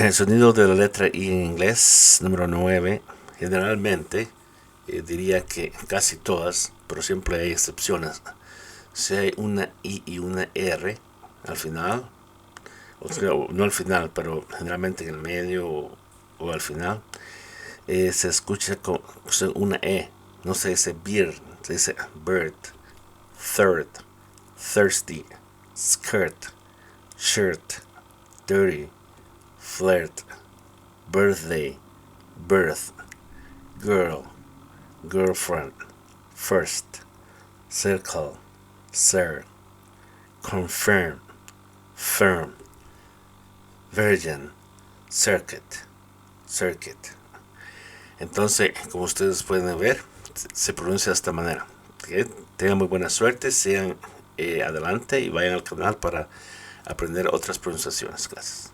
El sonido de la letra I en inglés, número 9, generalmente diría que casi todas, pero siempre hay excepciones. Si hay una I y una R al final, o sea, no al final, pero generalmente en el medio o al final, se escucha con una E. No se dice beer, se dice bird, third, thirsty, skirt, shirt, dirty, flirt, birthday, birth, girl, girlfriend, first, circle, sir, confirm, firm, virgin, circuit, circuit. Entonces, como ustedes pueden ver, se pronuncia de esta manera. Que tengan muy buena suerte, sigan adelante y vayan al canal para aprender otras pronunciaciones. Gracias.